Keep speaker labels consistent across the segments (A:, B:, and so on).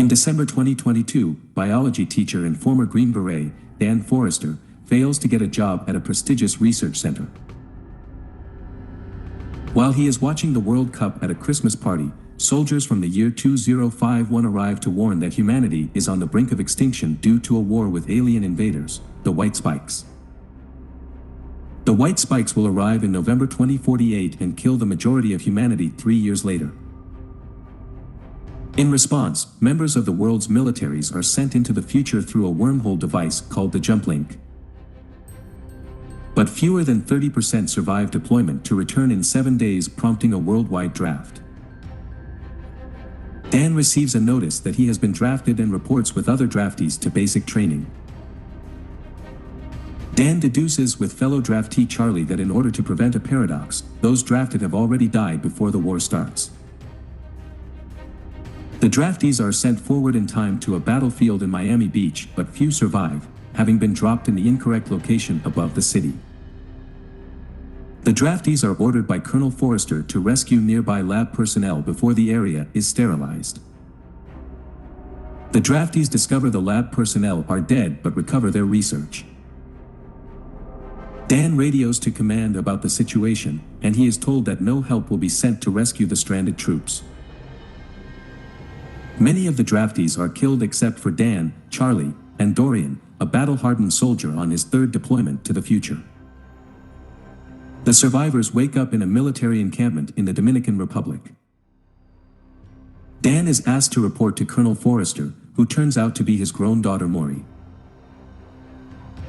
A: In December 2022, biology teacher and former Green Beret, Dan Forrester, fails to get a job at a prestigious research center. While he is watching the World Cup at a Christmas party, soldiers from the year 2051 arrive to warn that humanity is on the brink of extinction due to a war with alien invaders, the White Spikes. The White Spikes will arrive in November 2048 and kill the majority of humanity 3 years later. In response, members of the world's militaries are sent into the future through a wormhole device called the Jump Link. But fewer than 30% survive deployment to return in 7 days, prompting a worldwide draft. Dan receives a notice that he has been drafted and reports with other draftees to basic training. Dan deduces with fellow draftee Charlie that in order to prevent a paradox, those drafted have already died before the war starts. The draftees are sent forward in time to a battlefield in Miami Beach, but few survive, having been dropped in the incorrect location above the city. The draftees are ordered by Colonel Forrester to rescue nearby lab personnel before the area is sterilized. The draftees discover the lab personnel are dead but recover their research. Dan radios to command about the situation, and he is told that no help will be sent to rescue the stranded troops. Many of the draftees are killed except for Dan, Charlie, and Dorian, a battle-hardened soldier on his third deployment to the future. The survivors wake up in a military encampment in the Dominican Republic. Dan is asked to report to Colonel Forrester, who turns out to be his grown daughter Maury.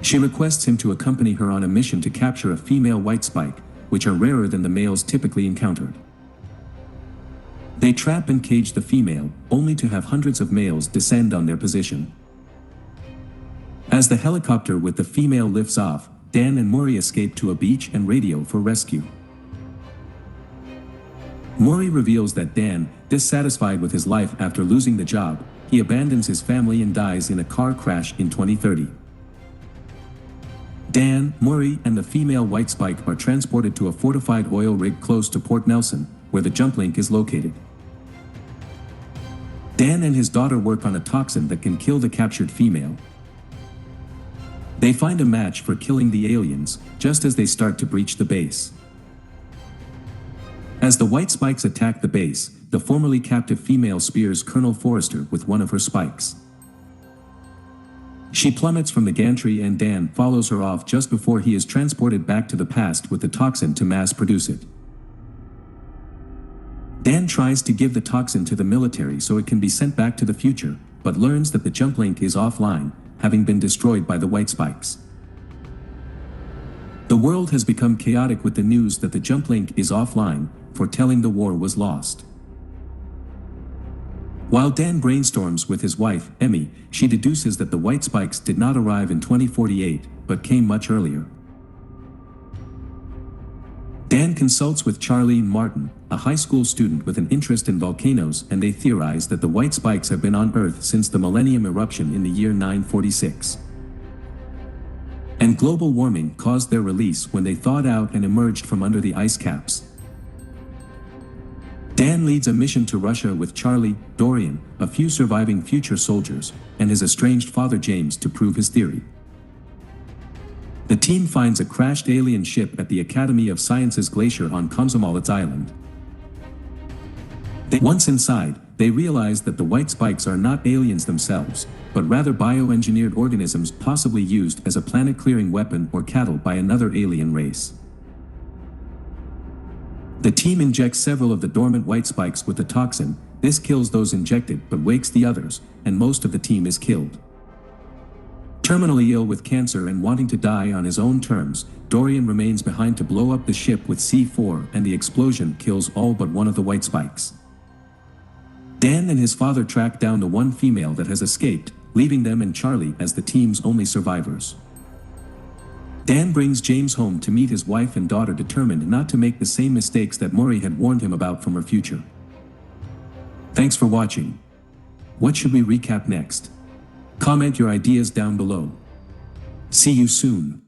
A: She requests him to accompany her on a mission to capture a female white spike, which are rarer than the males typically encountered. They trap and cage the female, only to have hundreds of males descend on their position. As the helicopter with the female lifts off, Dan and Maury escape to a beach and radio for rescue. Maury reveals that Dan, dissatisfied with his life after losing the job, he abandons his family and dies in a car crash in 2030. Dan, Maury, and the female white spike are transported to a fortified oil rig close to Port Nelson, where the jump link is located. Dan and his daughter work on a toxin that can kill the captured female. They find a match for killing the aliens, just as they start to breach the base. As the white spikes attack the base, the formerly captive female spears Colonel Forrester with one of her spikes. She plummets from the gantry and Dan follows her off just before he is transported back to the past with the toxin to mass produce it. Dan tries to give the toxin to the military so it can be sent back to the future, but learns that the jump link is offline, having been destroyed by the white spikes. The world has become chaotic with the news that the jump link is offline, foretelling the war was lost. While Dan brainstorms with his wife, Emmy, she deduces that the white spikes did not arrive in 2048, but came much earlier. Dan consults with Charlie Martin, a high school student with an interest in volcanoes, and they theorize that the white spikes have been on Earth since the Millennium eruption in the year 946. And global warming caused their release when they thawed out and emerged from under the ice caps. Dan leads a mission to Russia with Charlie, Dorian, a few surviving future soldiers, and his estranged father James to prove his theory. The team finds a crashed alien ship at the Academy of Sciences glacier on Komsomolets Island. Once inside, they realize that the white spikes are not aliens themselves, but rather bioengineered organisms possibly used as a planet-clearing weapon or cattle by another alien race. The team injects several of the dormant white spikes with the toxin. This kills those injected but wakes the others, and most of the team is killed. Terminally ill with cancer and wanting to die on his own terms, Dorian remains behind to blow up the ship with C4, and the explosion kills all but one of the white spikes. Dan and his father track down the one female that has escaped, leaving them and Charlie as the team's only survivors. Dan brings James home to meet his wife and daughter, determined not to make the same mistakes that Maury had warned him about from her future. Thanks for watching. What should we recap next? Comment your ideas down below. See you soon.